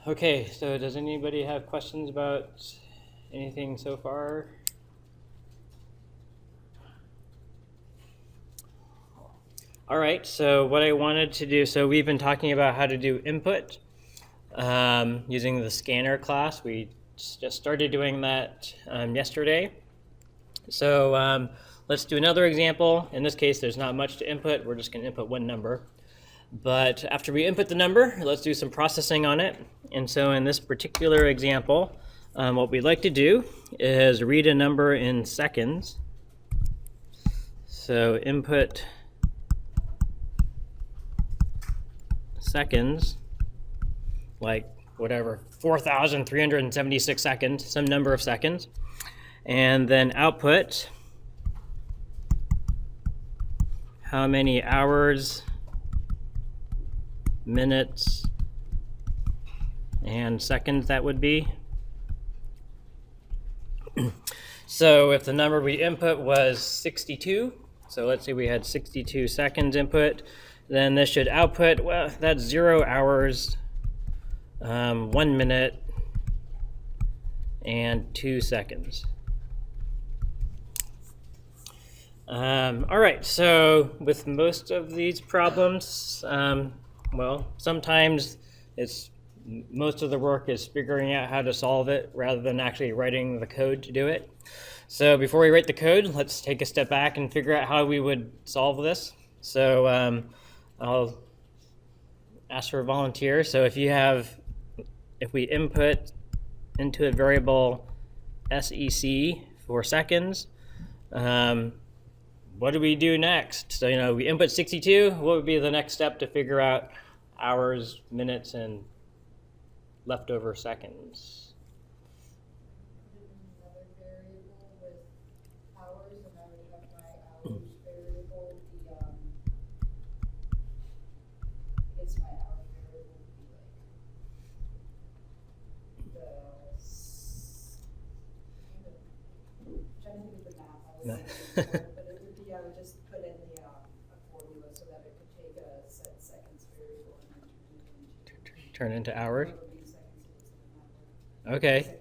Okay, so does anybody have questions about anything so far? All right, so what I wanted to do, so we've been talking about how to do input using the scanner class. We just started doing that yesterday. So let's do another example. In this case, there's not much to input. We're just going to input one number. But after we input the number, let's do some processing on it. And so in this particular example, what we'd like to do is read a number in seconds. So input seconds, like whatever, 4,376 seconds, some number of seconds. And then output how many hours, minutes, and seconds that would be. So if the number we input was 62, so let's say we had 62 seconds input, then this should output, well, that's 0 hours, 1 minute, and 2 seconds. All right, so with most of these problems, well, sometimes most of the work is figuring out how to solve it rather than actually writing the code to do it. So before we write the code, let's take a step back and figure out how we would solve this. So I'll ask for a volunteer. So if we input into a variable SEC for seconds, what do we do next? So, we input 62. What would be the next step to figure out hours, minutes, and leftover seconds? Another variable with hours, and I would have my hours variable be, I guess my hours variable would be trying to think of the math I was thinking before, but it would be, I would just put in a formula so that it could take a set seconds variable and then Turn into hours? seconds. Okay.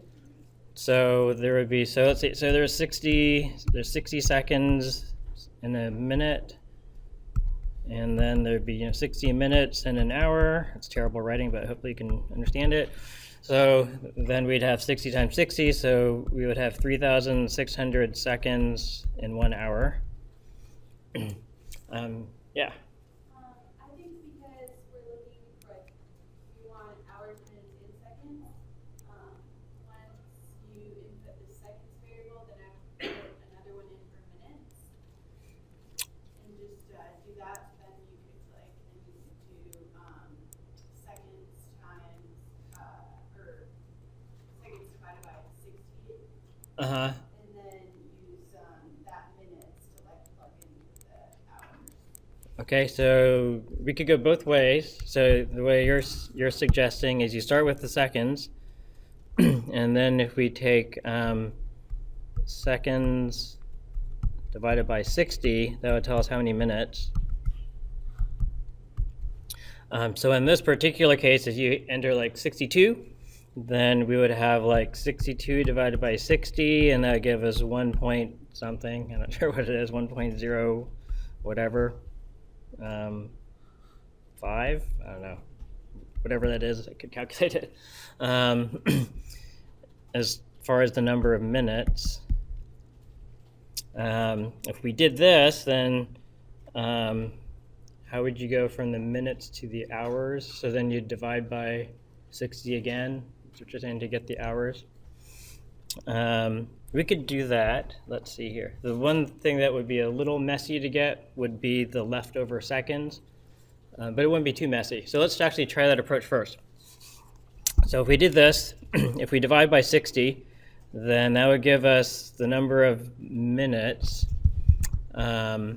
So there would be, so let's see, so there's 60 seconds in a minute, and then there'd be 60 minutes in an hour. It's terrible writing, but hopefully you can understand it. So then we'd have 60 times 60, so we would have 3,600 seconds in 1 hour. Yeah. I think because we're looking for, we want hours, minutes, and seconds. Once you input the seconds variable, then I have to put another one in for minutes. And just do that, then you could do seconds times, or seconds divided by 60. Uh-huh. And then use that minutes to plug in the hours. Okay, so we could go both ways. So the way you're suggesting is you start with the seconds, and then if we take seconds divided by 60, that would tell us how many minutes. So in this particular case, if you enter 62, then we would have 62 divided by 60, and that would give us 1 point something. I'm not sure what it is, 1.0 whatever. 5, I don't know, whatever that is, I could calculate it. As far as the number of minutes, if we did this, then how would you go from the minutes to the hours? So then you'd divide by 60 again, which is to get the hours. We could do that. Let's see here. The one thing that would be a little messy to get would be the leftover seconds, but it wouldn't be too messy. So let's actually try that approach first. So if we did this, if we divide by 60, then that would give us the number of minutes. Although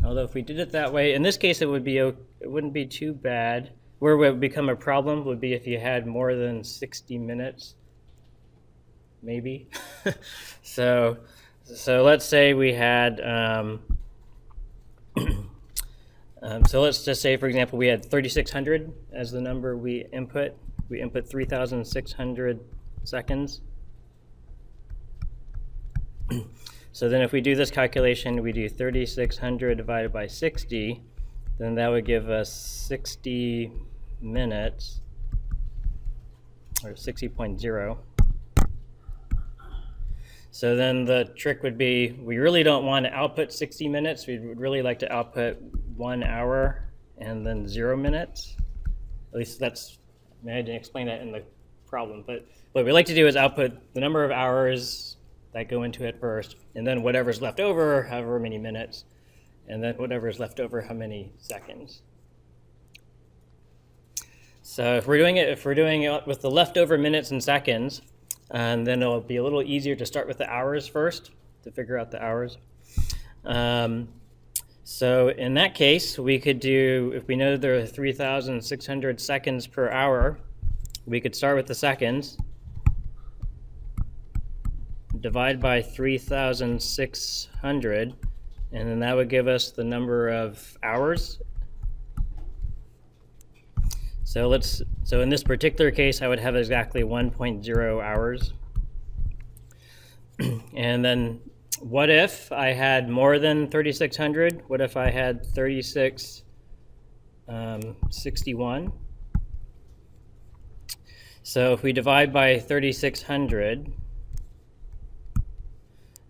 if we did it that way, in this case it wouldn't be too bad. Where it would become a problem would be if you had more than 60 minutes, maybe. So let's say we had So let's just say, for example, we had 3,600 as the number we input. We input 3,600 seconds. So then if we do this calculation, we do 3,600 divided by 60, then that would give us 60 minutes, or 60.0. So then the trick would be, we really don't want to output 60 minutes. We would really like to output 1 hour and then 0 minutes. At least that's, I mean, I didn't explain that in the problem, but what we like to do is output the number of hours that go into it first, and then whatever's left over, however many minutes, and then whatever's left over, how many seconds. So if we're doing it with the leftover minutes and seconds, and then it'll be a little easier to start with the hours first, to figure out the hours. So in that case, we could do, if we know there are 3,600 seconds per hour, we could start with the seconds, divide by 3,600, and then that would give us the number of hours. So in this particular case, I would have exactly 1.0 hours. And then what if I had more than 3,600? What if I had 3,661? So if we divide by 3,600,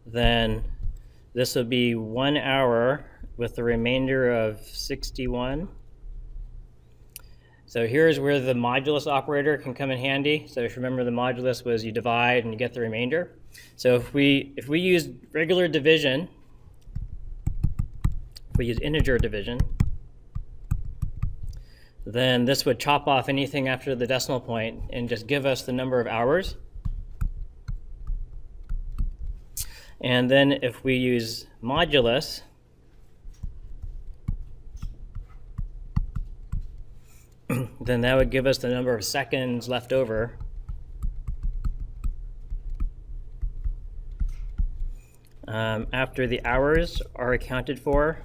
then this would be 1 hour with the remainder of 61. So here's where the modulus operator can come in handy. So if you remember, the modulus was you divide and you get the remainder. So if we use regular division, if we use integer division, then this would chop off anything after the decimal point and just give us the number of hours. And then if we use modulus, then that would give us the number of seconds left over. After the hours are accounted for.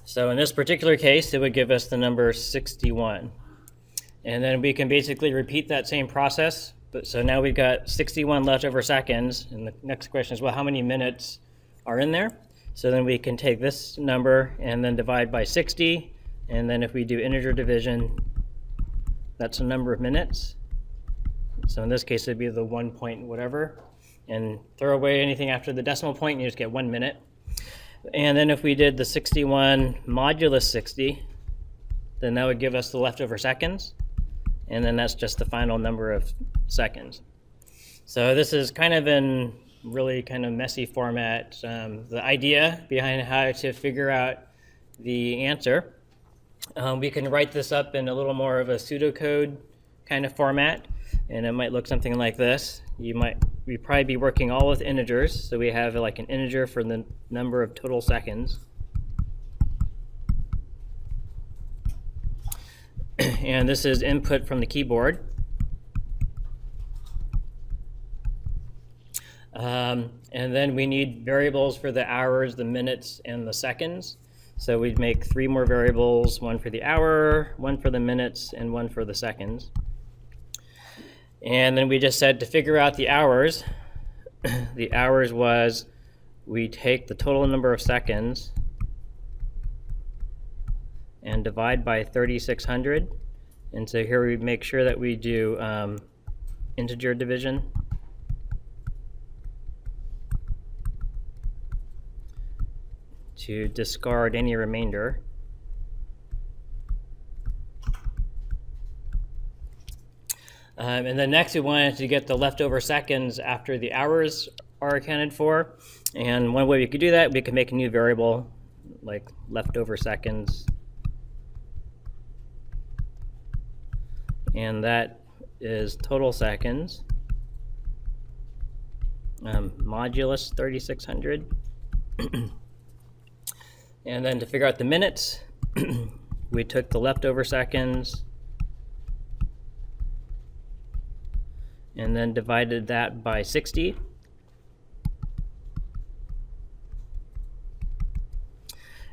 So in this particular case, it would give us the number 61. And then we can basically repeat that same process. So now we've got 61 leftover seconds. And the next question is, well, how many minutes are in there? So then we can take this number and then divide by 60. And then if we do integer division, that's the number of minutes. So in this case, it'd be the 1 point whatever. And throw away anything after the decimal point, and you just get 1 minute. And then if we did the 61 modulus 60, then that would give us the leftover seconds. And then that's just the final number of seconds. So this is kind of in really kind of messy format. The idea behind how to figure out the answer. We can write this up in a little more of a pseudocode kind of format, and it might look something like this. We'd probably be working all with integers, so we have like an integer for the number of total seconds. And this is input from the keyboard. And then we need variables for the hours, the minutes, and the seconds. So we'd make 3 more variables, 1 for the hour, 1 for the minutes, and 1 for the seconds. And then we just said to figure out the hours, the hours was we take the total number of seconds and divide by 3,600. And so here we make sure that we do integer division. To discard any remainder. And then next we wanted to get the leftover seconds after the hours are accounted for. And one way we could do that, we could make a new variable like leftover seconds. And that is total seconds, modulus 3,600. And then to figure out the minutes, we took the leftover seconds and then divided that by 60.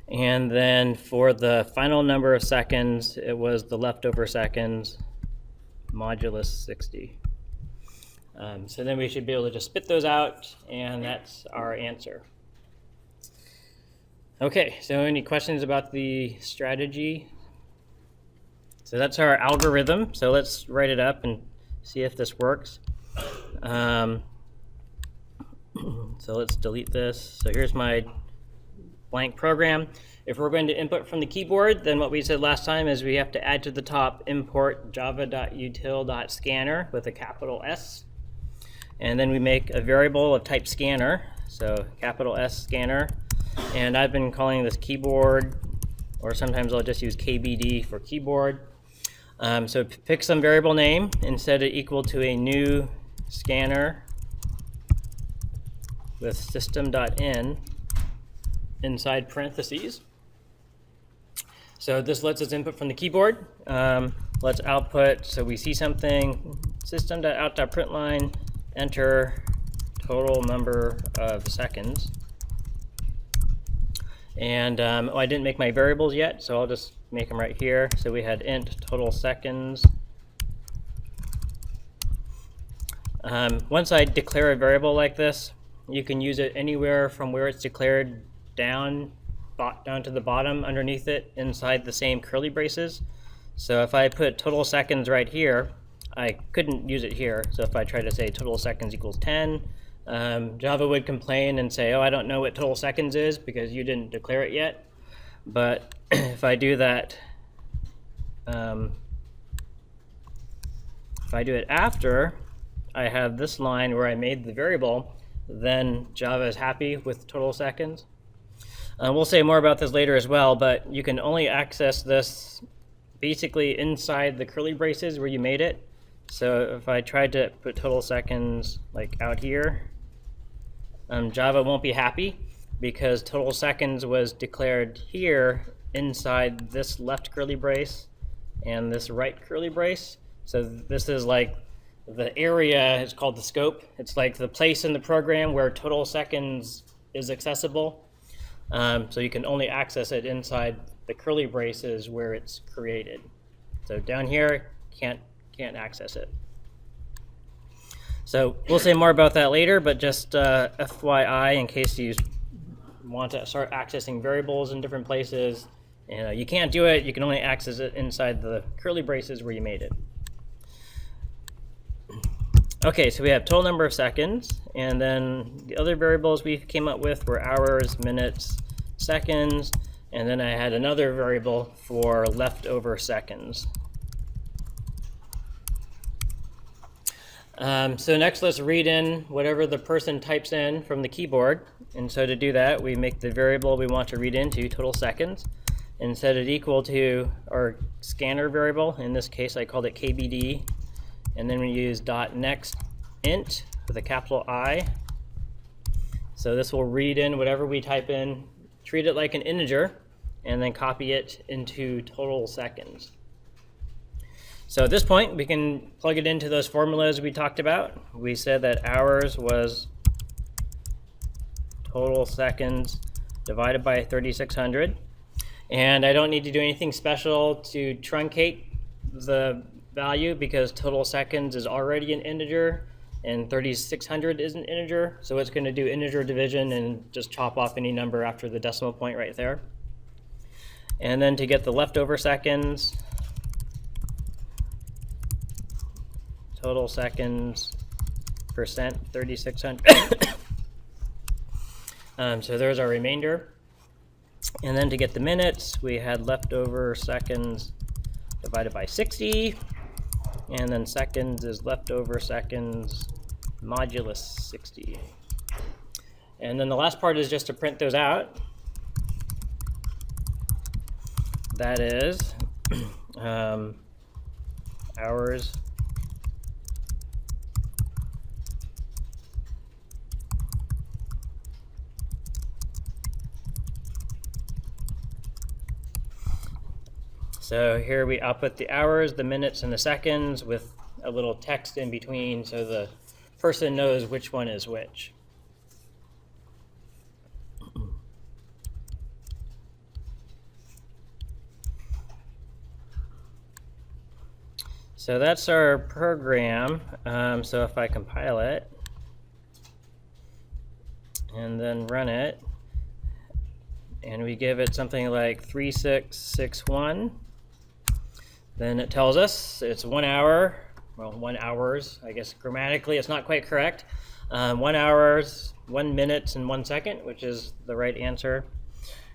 And then for the final number of seconds, it was the leftover seconds modulus 60. So then we should be able to just spit those out, and that's our answer. Okay, so any questions about the strategy? So that's our algorithm. So let's write it up and see if this works. So let's delete this. So here's my blank program. If we're going to input from the keyboard, then what we said last time is we have to add to the top import java.util.scanner with a capital S. And then we make a variable of type scanner, so capital S scanner. And I've been calling this keyboard, or sometimes I'll just use KBD for keyboard. So pick some variable name and set it equal to a new scanner with system.in inside parentheses. So this lets us input from the keyboard. Let's output, so we see something, system.out.println, enter total number of seconds. And I didn't make my variables yet, so I'll just make them right here. So we had int total seconds. Once I declare a variable like this, you can use it anywhere from where it's declared down to the bottom underneath it inside the same curly braces. So if I put total seconds right here, I couldn't use it here. So if I try to say total seconds equals 10, Java would complain and say, oh, I don't know what total seconds is because you didn't declare it yet. But if I do that, if I do it after I have this line where I made the variable, then Java is happy with total seconds. We'll say more about this later as well, but you can only access this basically inside the curly braces where you made it. So if I tried to put total seconds like out here, Java won't be happy because total seconds was declared here inside this left curly brace and this right curly brace. So this is like the area is called the scope. It's like the place in the program where total seconds is accessible. So you can only access it inside the curly braces where it's created. So down here, can't access it. So we'll say more about that later, but just FYI, in case you want to start accessing variables in different places, you can't do it. You can only access it inside the curly braces where you made it. Okay, so we have total number of seconds, and then the other variables we came up with were hours, minutes, seconds, and then I had another variable for leftover seconds. So next let's read in whatever the person types in from the keyboard. And so to do that, we make the variable we want to read into, total seconds, and set it equal to our scanner variable. In this case, I called it KBD. And then we use .next int with a capital I. So this will read in whatever we type in, treat it like an integer, and then copy it into total seconds. So at this point, we can plug it into those formulas we talked about. We said that hours was total seconds divided by 3600. And I don't need to do anything special to truncate the value because total seconds is already an integer and 3600 is an integer. So it's going to do integer division and just chop off any number after the decimal point right there. And then to get the leftover seconds, total seconds percent 3600. So there's our remainder. And then to get the minutes, we had leftover seconds divided by 60. And then seconds is leftover seconds modulus 60. And then the last part is just to print those out. That is hours So here we output the hours, the minutes, and the seconds with a little text in between so the person knows which one is which. So that's our program. So if I compile it and then run it, and we give it something like 3661, then it tells us it's 1 hour, well, 1 hours, I guess grammatically it's not quite correct. 1 hours, 1 minute, and 1 second, which is the right answer.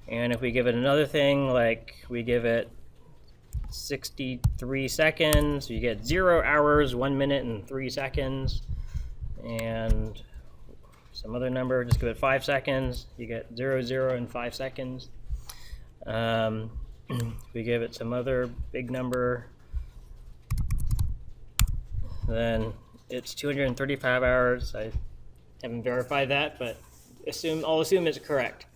And if we give it another thing, like we give it 63 seconds, you get 0 hours, 1 minute, and 3 seconds. And some other number, just give it 5 seconds, you get 0, 0, and 5 seconds. We give it some other big number, then it's 235 hours. I haven't verified that, but I'll assume it's correct.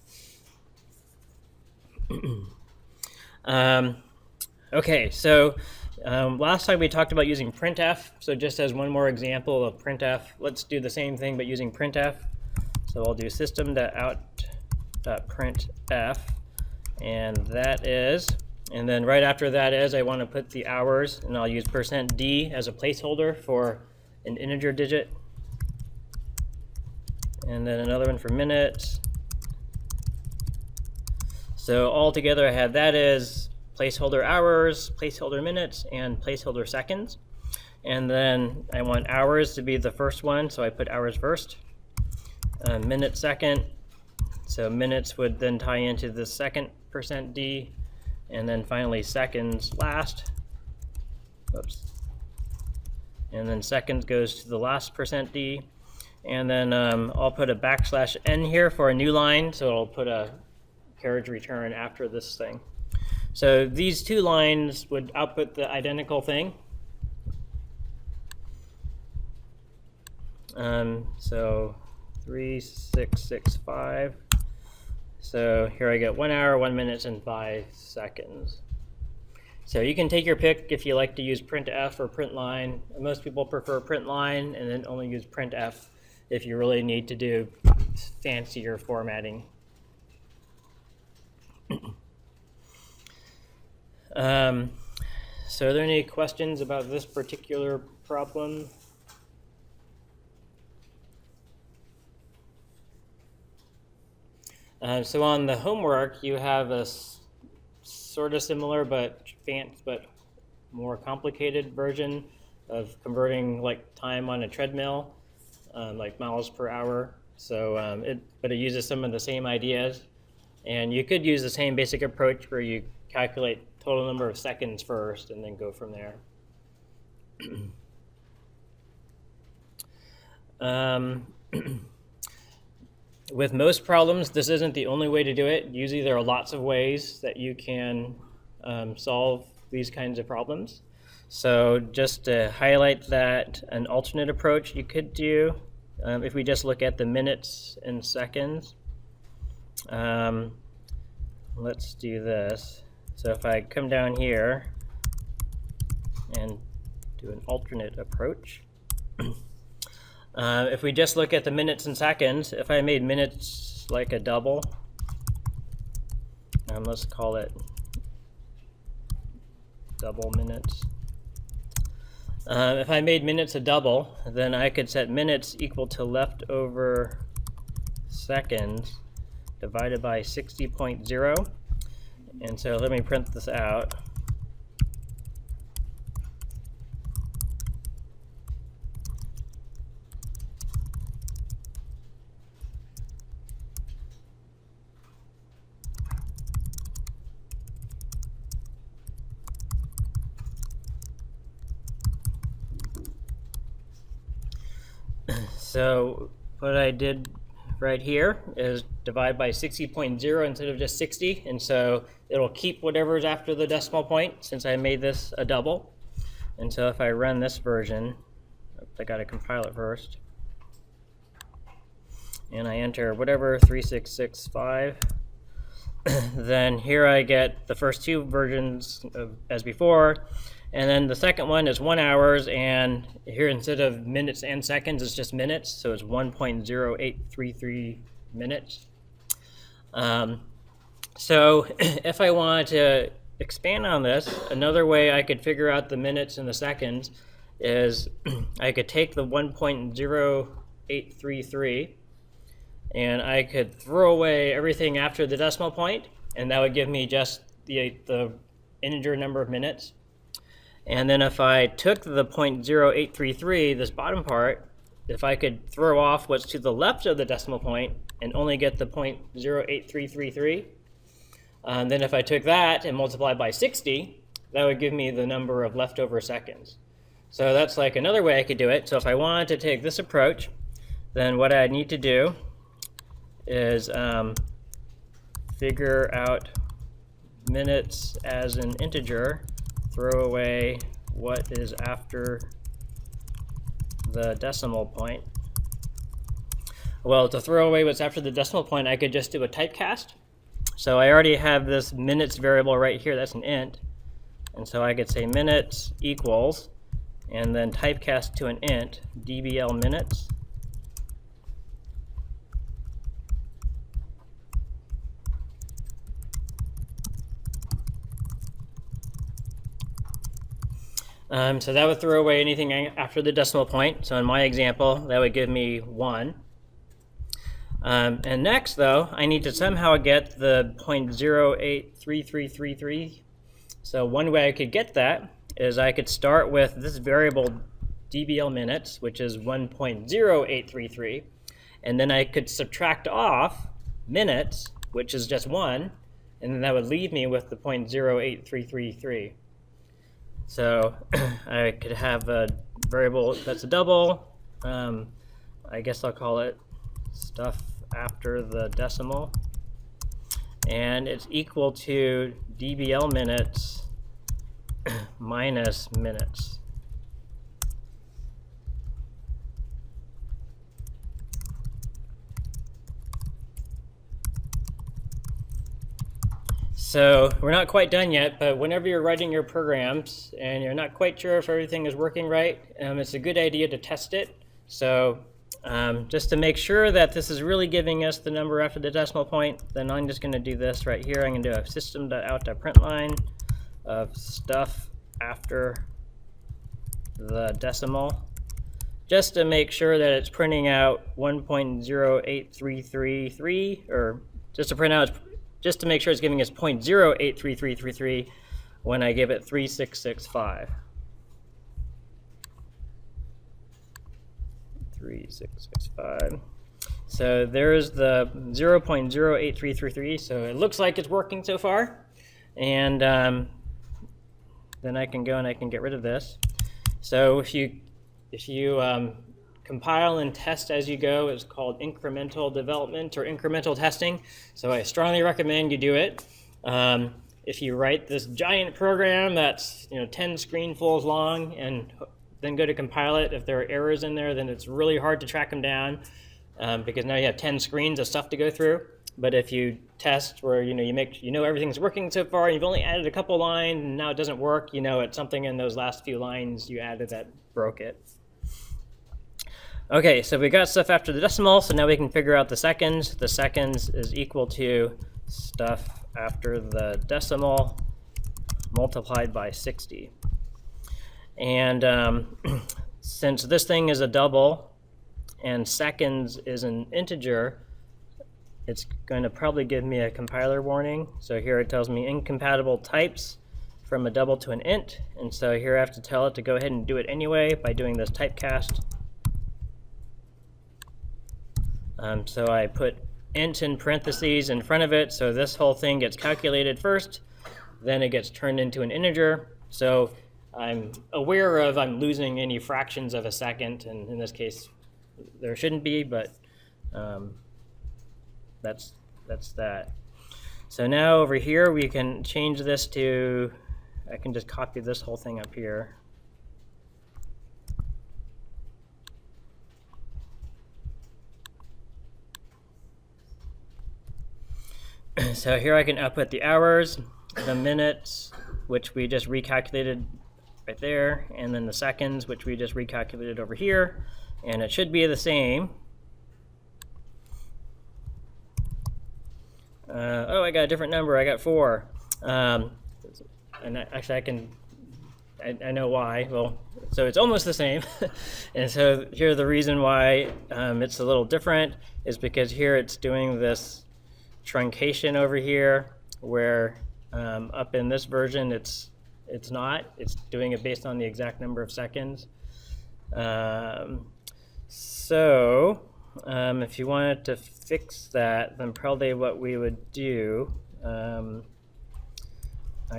Okay, so last time we talked about using printf. So just as one more example of printf, let's do the same thing but using printf. So I'll do system.out.printf, and that is, and then right after that is, I want to put the hours, and I'll use %d as a placeholder for an integer digit, and then another one for minutes. So all together I have that is placeholder hours, placeholder minutes, and placeholder seconds. And then I want hours to be the first one, so I put hours first. Minute second, so minutes would then tie into the second %d, and then finally seconds last. Oops. And then seconds goes to the last %d. And then I'll put a \n here for a new line, so it'll put a carriage return after this thing. So these two lines would output the identical thing. So 3665. So here I get 1 hour, 1 minute, and 5 seconds. So you can take your pick if you like to use printf or printline. Most people prefer printline and then only use printf if you really need to do fancier formatting. So are there any questions about this particular problem? So on the homework, you have a sort of similar but more complicated version of converting like time on a treadmill, like miles per hour. So but it uses some of the same ideas, and you could use the same basic approach where you calculate total number of seconds first and then go from there. With most problems, this isn't the only way to do it. Usually there are lots of ways that you can solve these kinds of problems. So just to highlight that, an alternate approach you could do, if we just look at the minutes and seconds, let's do this. So if I come down here and do an alternate approach, if we just look at the minutes and seconds, if I made minutes like a double, let's call it double minutes. If I made minutes a double, then I could set minutes equal to leftover seconds divided by 60.0. And so let me print this out. So what I did right here is divide by 60.0 instead of just 60, and so it'll keep whatever's after the decimal point since I made this a double. And so if I run this version, I got to compile it first, and I enter whatever 3665, then here I get the first two versions as before. And then the second one is 1 hours, and here instead of minutes and seconds, it's just minutes, so it's 1.0833 minutes. So if I wanted to expand on this, another way I could figure out the minutes and the seconds is I could take the 1.0833 and I could throw away everything after the decimal point, and that would give me just the integer number of minutes. And then if I took the 0.0833, this bottom part, if I could throw off what's to the left of the decimal point and only get the 0.08333, then if I took that and multiplied by 60, that would give me the number of leftover seconds. So that's like another way I could do it. So if I wanted to take this approach, then what I need to do is figure out minutes as an integer, throw away what is after the decimal point. Well, to throw away what's after the decimal point, I could just do a typecast. So I already have this minutes variable right here, that's an int. And so I could say minutes equals, and then typecast to an int, dbl minutes. So that would throw away anything after the decimal point. So in my example, that would give me 1. And next, though, I need to somehow get the 0.083333. So one way I could get that is I could start with this variable dbl minutes, which is 1.0833, and then I could subtract off minutes, which is just 1, and then that would leave me with the 0.08333. So I could have a variable that's a double. I guess I'll call it stuff after the decimal. And it's equal to dbl minutes minus minutes. So we're not quite done yet, but whenever you're writing your programs and you're not quite sure if everything is working right, it's a good idea to test it. So just to make sure that this is really giving us the number after the decimal point, then I'm just going to do this right here. I'm going to do a system.out.println of stuff after the decimal, just to make sure that it's printing out 1.08333, or just to make sure it's giving us 0.083333 when I give it 3665. 3665. So there's the 0.08333. So it looks like it's working so far. And then I can go and I can get rid of this. So if you compile and test as you go, it's called incremental development or incremental testing. So I strongly recommend you do it. If you write this giant program that's 10 screenfuls long and then go to compile it, if there are errors in there, then it's really hard to track them down because now you have 10 screens of stuff to go through. But if you test where you know everything's working so far, and you've only added a couple lines and now it doesn't work, it's something in those last few lines you added that broke it. Okay, so we got stuff after the decimal, so now we can figure out the seconds. The seconds is equal to stuff after the decimal multiplied by 60. And since this thing is a double and seconds is an integer, it's going to probably give me a compiler warning. So here it tells me incompatible types from a double to an int. And so here I have to tell it to go ahead and do it anyway by doing this typecast. So I put int in parentheses in front of it, so this whole thing gets calculated first, then it gets turned into an integer. So I'm aware of I'm losing any fractions of a second, and in this case there shouldn't be, but that's that. So now over here we can change this to, I can just copy this whole thing up here. So here I can output the hours, the minutes, which we just recalculated right there, and then the seconds, which we just recalculated over here, and it should be the same. Oh, I got a different number. I got 4. and actually I know why. Well, so it's almost the same. And so here the reason why it's a little different is because here it's doing this truncation over here, where up in this version it's not. It's doing it based on the exact number of seconds. So if you wanted to fix that, then probably what we would do, I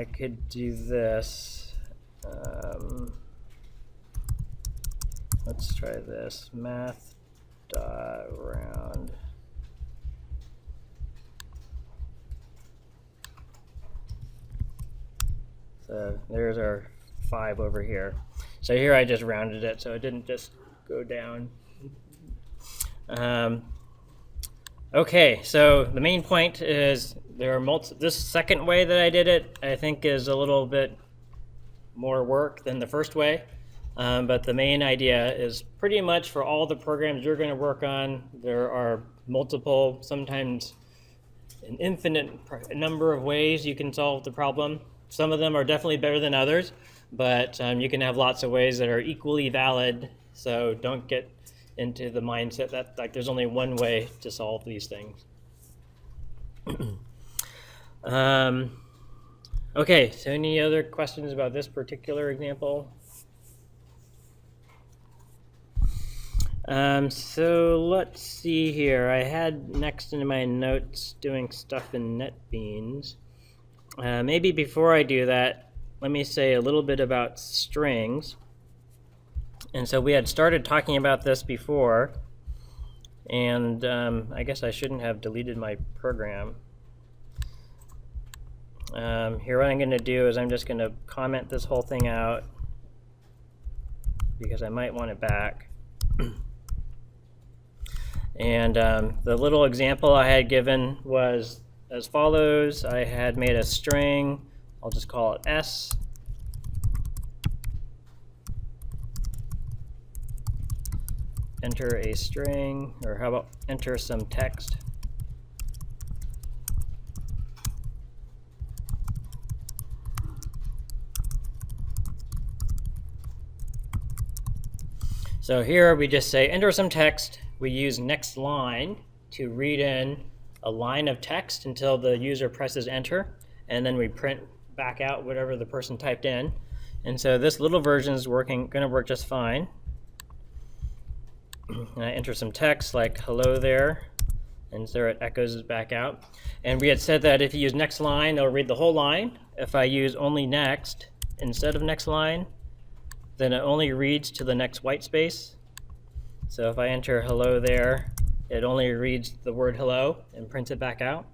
could do this. Let's try this. Math.round. So there's our 5 over here. So here I just rounded it, so it didn't just go down. Okay, so the main point is there are this second way that I did it, I think, is a little bit more work than the first way. But the main idea is pretty much for all the programs you're going to work on, there are multiple, sometimes an infinite number of ways you can solve the problem. Some of them are definitely better than others, but you can have lots of ways that are equally valid. So don't get into the mindset that like there's only one way to solve these things. Okay, so any other questions about this particular example? So let's see here. I had next in my notes doing stuff in NetBeans. Maybe before I do that, let me say a little bit about strings. And so we had started talking about this before, and I guess I shouldn't have deleted my program. Here what I'm going to do is I'm just going to comment this whole thing out because I might want it back. And the little example I had given was as follows. I had made a string, I'll just call it S. Enter a string, or how about enter some text. So here we just say enter some text. We use next line to read in a line of text until the user presses enter, and then we print back out whatever the person typed in. And so this little version is going to work just fine. And I enter some text like hello there, and so it echoes it back out. And we had said that if you use next line, it'll read the whole line. If I use only next instead of next line, then it only reads to the next white space. So if I enter hello there, it only reads the word hello and prints it back out.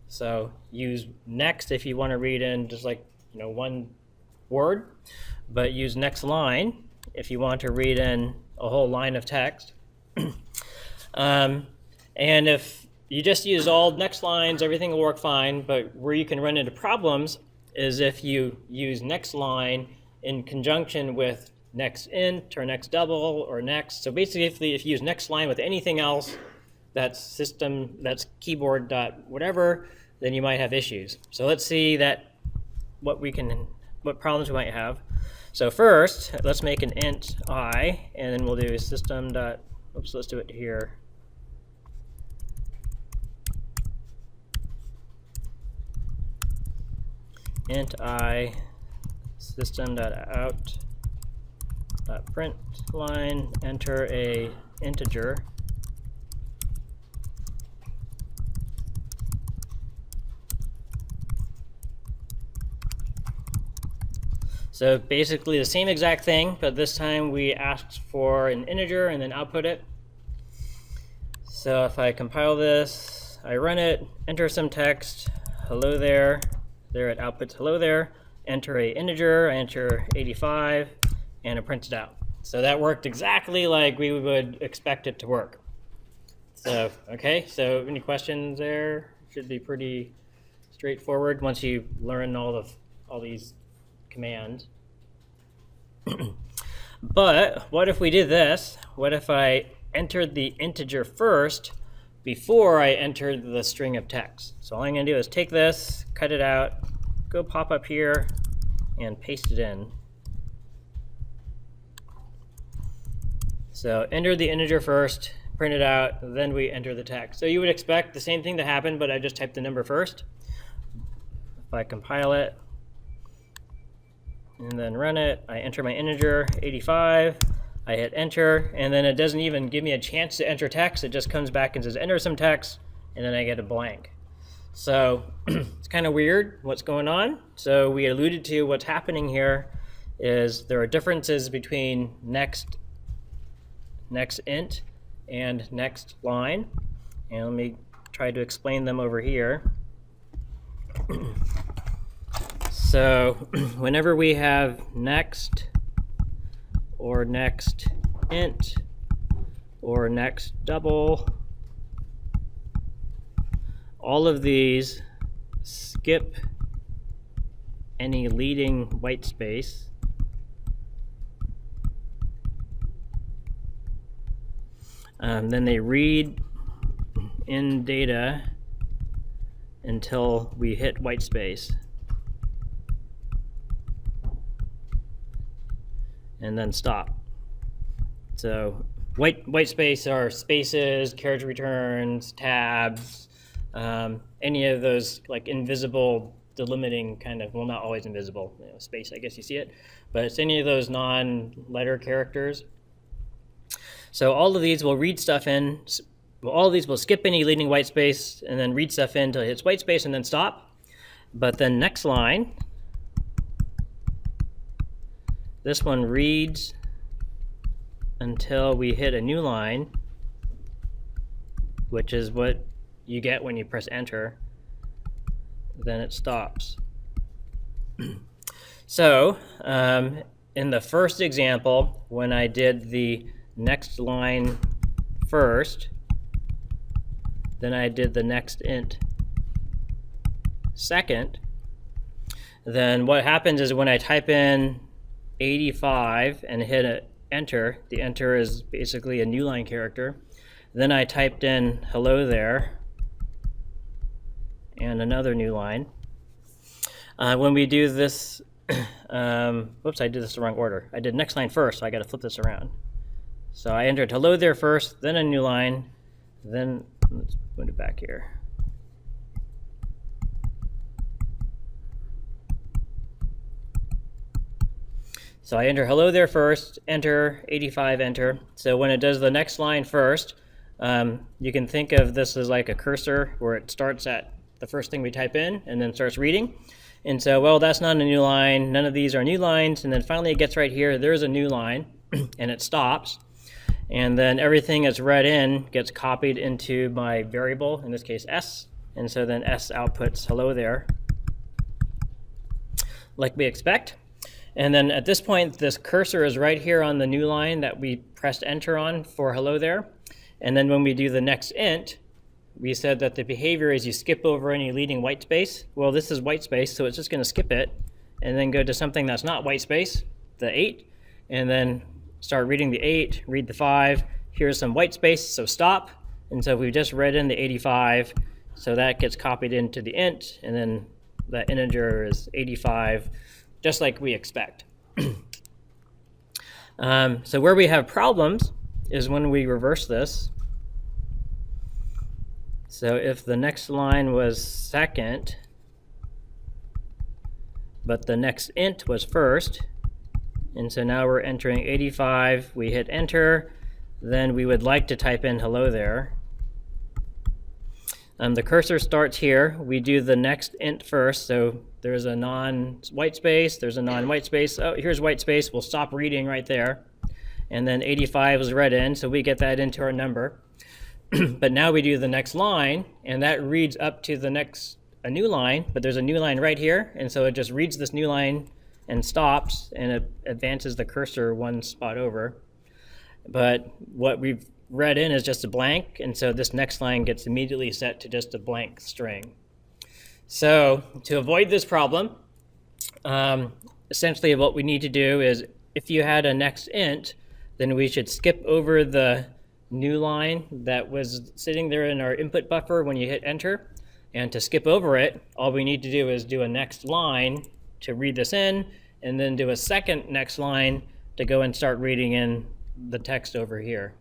So use next if you want to read in just like one word, but use next line if you want to read in a whole line of text. And if you just use all next lines, everything will work fine, but where you can run into problems is if you use next line in conjunction with next int or next double or next. So basically if you use next line with anything else that's keyboard dot whatever, then you might have issues. So let's see what problems we might have. So first, let's make an int I, and then we'll do system dot, oops, let's do it here. Int I system.out.print line, enter a integer. So basically the same exact thing, but this time we asked for an integer and then output it. So if I compile this, I run it, enter some text, hello there, there it outputs hello there, enter a integer, I enter 85, and it prints it out. So that worked exactly like we would expect it to work. So, okay, so any questions there? Should be pretty straightforward once you learn all these commands. But what if we did this? What if I entered the integer first before I entered the string of text? So all I'm going to do is take this, cut it out, go pop up here, and paste it in. So enter the integer first, print it out, then we enter the text. So you would expect the same thing to happen, but I just typed the number first. If I compile it and then run it, I enter my integer, 85, I hit enter, and then it doesn't even give me a chance to enter text. It just comes back and says enter some text, and then I get a blank. So it's kind of weird what's going on. So we alluded to what's happening here is there are differences between next int and next line, and let me try to explain them over here. So whenever we have next or next int or next double, all of these skip any leading white space. Then they read in data until we hit white space. And then stop. So white space are spaces, carriage returns, tabs, any of those like invisible delimiting kind of, well, not always invisible, space, I guess you see it, but it's any of those non-letter characters. So all of these will read stuff in, all of these will skip any leading white space and then read stuff in until it hits white space and then stop. But then next line, this one reads until we hit a new line, which is what you get when you press enter. Then it stops. So in the first example, when I did the next line first, then I did the next int second, then what happens is when I type in 85 and hit enter, the enter is basically a new line character. Then I typed in hello there and another new line. When we do this, whoops, I did this the wrong order. I did next line first, so I got to flip this around. So I entered hello there first, then a new line, then let's put it back here. So I enter hello there first, enter, 85, enter. So when it does the next line first, you can think of this as like a cursor where it starts at the first thing we type in and then starts reading. And so, well, that's not a new line. None of these are new lines. And then finally it gets right here. There's a new line and it stops. And then everything that's read in gets copied into my variable, in this case s. And so then s outputs hello there, like we expect. And then at this point, this cursor is right here on the new line that we pressed enter on for hello there. And then when we do the next int, we said that the behavior is you skip over any leading white space. Well, this is white space, so it's just going to skip it and then go to something that's not white space, the 8, and then start reading the 8, read the 5. Here's some white space, so stop. And so we just read in the 85, so that gets copied into the int, and then the integer is 85, just like we expect. So where we have problems is when we reverse this. So if the next line was second, but the next int was first, and so now we're entering 85, we hit enter, then we would like to type in hello there. The cursor starts here. We do the next int first, so there's a non-white space, there's a non-white space. Oh, here's white space. We'll stop reading right there. And then 85 is read in, so we get that into our number. But now we do the next line, and that reads up to a new line, but there's a new line right here, and so it just reads this new line and stops, and it advances the cursor one spot over. But what we've read in is just a blank, and so this next line gets immediately set to just a blank string. So to avoid this problem, essentially what we need to do is if you had a next int, then we should skip over the new line that was sitting there in our input buffer when you hit enter. And to skip over it, all we need to do is do a next line to read this in, and then do a second next line to go and start reading in the text over here.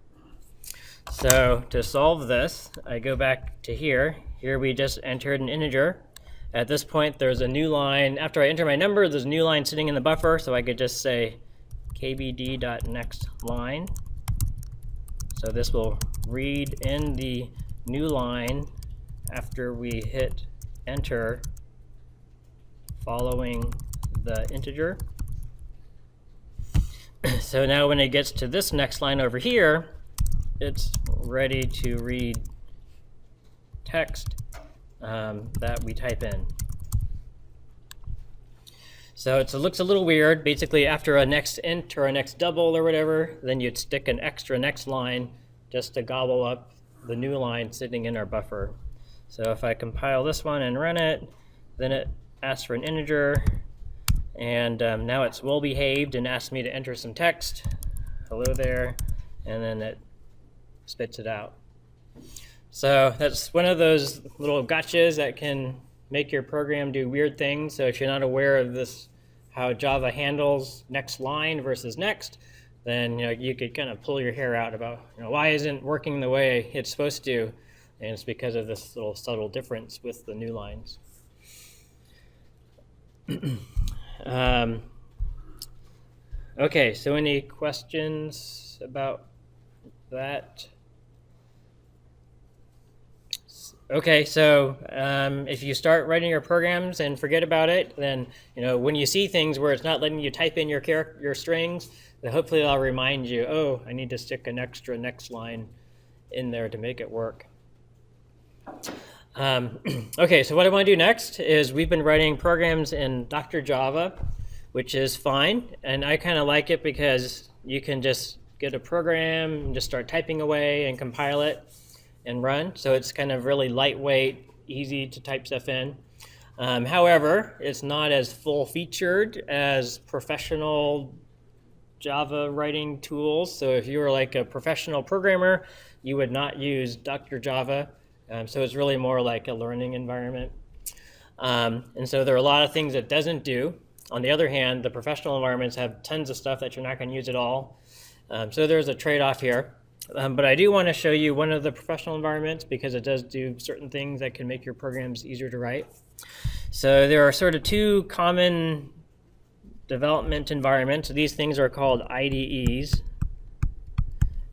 So to solve this, I go back to here. Here we just entered an integer. At this point, there's a new line. After I enter my number, there's a new line sitting in the buffer, so I could just say kbd.nextLine. So this will read in the new line after we hit enter following the integer. So now when it gets to this next line over here, it's ready to read text that we type in. So it looks a little weird. Basically, after a next int or a next double or whatever, then you'd stick an extra next line just to gobble up the new line sitting in our buffer. So if I compile this one and run it, then it asks for an integer, and now it's well behaved and asks me to enter some text. Hello there, and then it spits it out. So that's one of those little gotchas that can make your program do weird things. So if you're not aware of this, how Java handles next line versus next, then you could kind of pull your hair out about why isn't it working the way it's supposed to, and it's because of this little subtle difference with the new lines. Okay, so any questions about that? Okay, so if you start writing your programs and forget about it, then when you see things where it's not letting you type in your strings, then hopefully I'll remind you, oh, I need to stick an extra next line in there to make it work. Okay, so what I want to do next is we've been writing programs in Dr. Java, which is fine, and I kind of like it because you can just get a program and just start typing away and compile it and run. So it's kind of really lightweight, easy to type stuff in. However, it's not as full-featured as professional Java writing tools. So if you were like a professional programmer, you would not use Dr. Java. So it's really more like a learning environment. And so there are a lot of things it doesn't do. On the other hand, the professional environments have tons of stuff that you're not going to use at all. So there's a trade-off here. But I do want to show you one of the professional environments because it does do certain things that can make your programs easier to write. So there are sort of two common development environments. These things are called IDEs,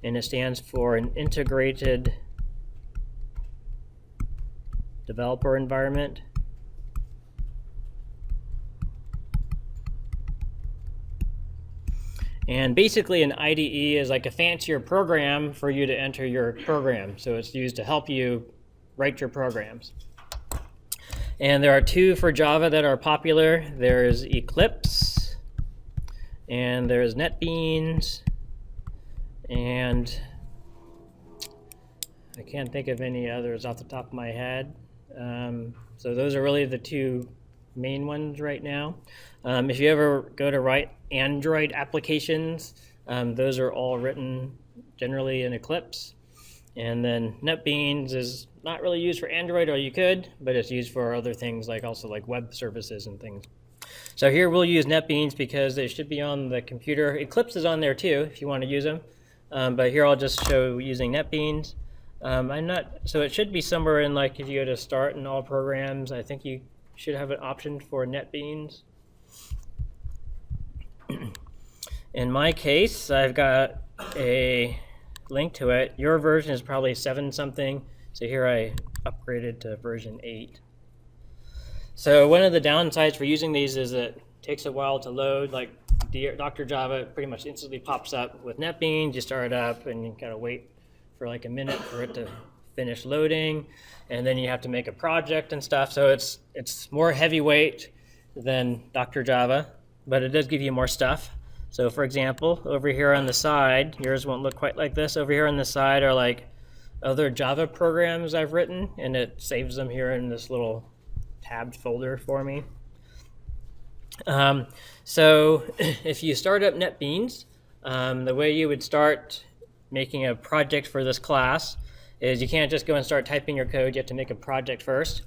and it stands for an integrated developer environment. And basically an IDE is like a fancier program for you to enter your program. So it's used to help you write your programs. And there are two for Java that are popular. There's Eclipse, and there's NetBeans, and I can't think of any others off the top of my head. So those are really the two main ones right now. If you ever go to write Android applications, those are all written generally in Eclipse. And then NetBeans is not really used for Android, or you could, but it's used for other things like also like web services and things. So here we'll use NetBeans because they should be on the computer. Eclipse is on there too if you want to use them. But here I'll just show using NetBeans. So it should be somewhere in, like, if you go to Start in All Programs, I think you should have an option for NetBeans. In my case, I've got a link to it. Your version is probably 7 something, so here I upgraded to version 8. So one of the downsides for using these is it takes a while to load. Like Dr. Java pretty much instantly pops up. With NetBeans, you start it up and you gotta wait for like a minute for it to finish loading, and then you have to make a project and stuff. So it's more heavyweight than Dr. Java, but it does give you more stuff. So for example, over here on the side, yours won't look quite like this. Over here on the side are like other Java programs I've written, and it saves them here in this little tabbed folder for me. So if you start up NetBeans, the way you would start making a project for this class is you can't just go and start typing your code. You have to make a project first.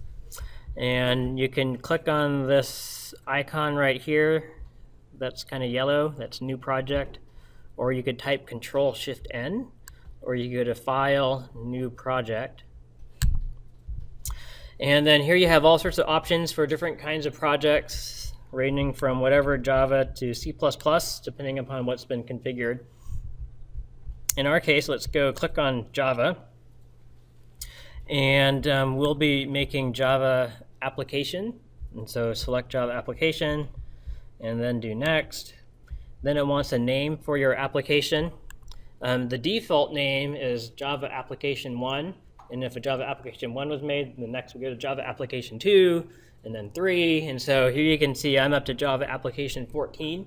And you can click on this icon right here that's kind of yellow, that's new project. Or you could type Control-Shift-N, or you go to File, New Project. And then here you have all sorts of options for different kinds of projects, ranging from whatever Java to C++, depending upon what's been configured. In our case, let's go click on Java. And we'll be making Java application. And so select Java application, and then do next. Then it wants a name for your application. The default name is Java Application 1. And if a Java Application 1 was made, then next we go to Java Application 2, and then 3. And so here you can see I'm up to Java Application 14.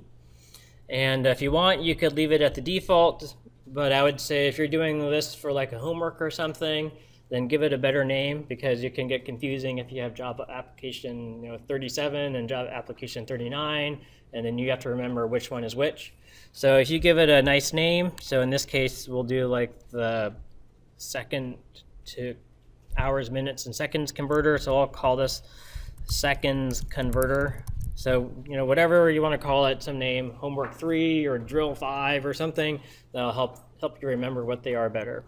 And if you want, you could leave it at the default. But I would say if you're doing this for like a homework or something, then give it a better name, because it can get confusing if you have Java Application 37 and Java Application 39, and then you have to remember which one is which. So if you give it a nice name, so in this case we'll do like the second to hours, minutes, and seconds converter. So I'll call this seconds converter. So whatever you want to call it, some name, homework 3 or drill 5 or something, that'll help you remember what they are better.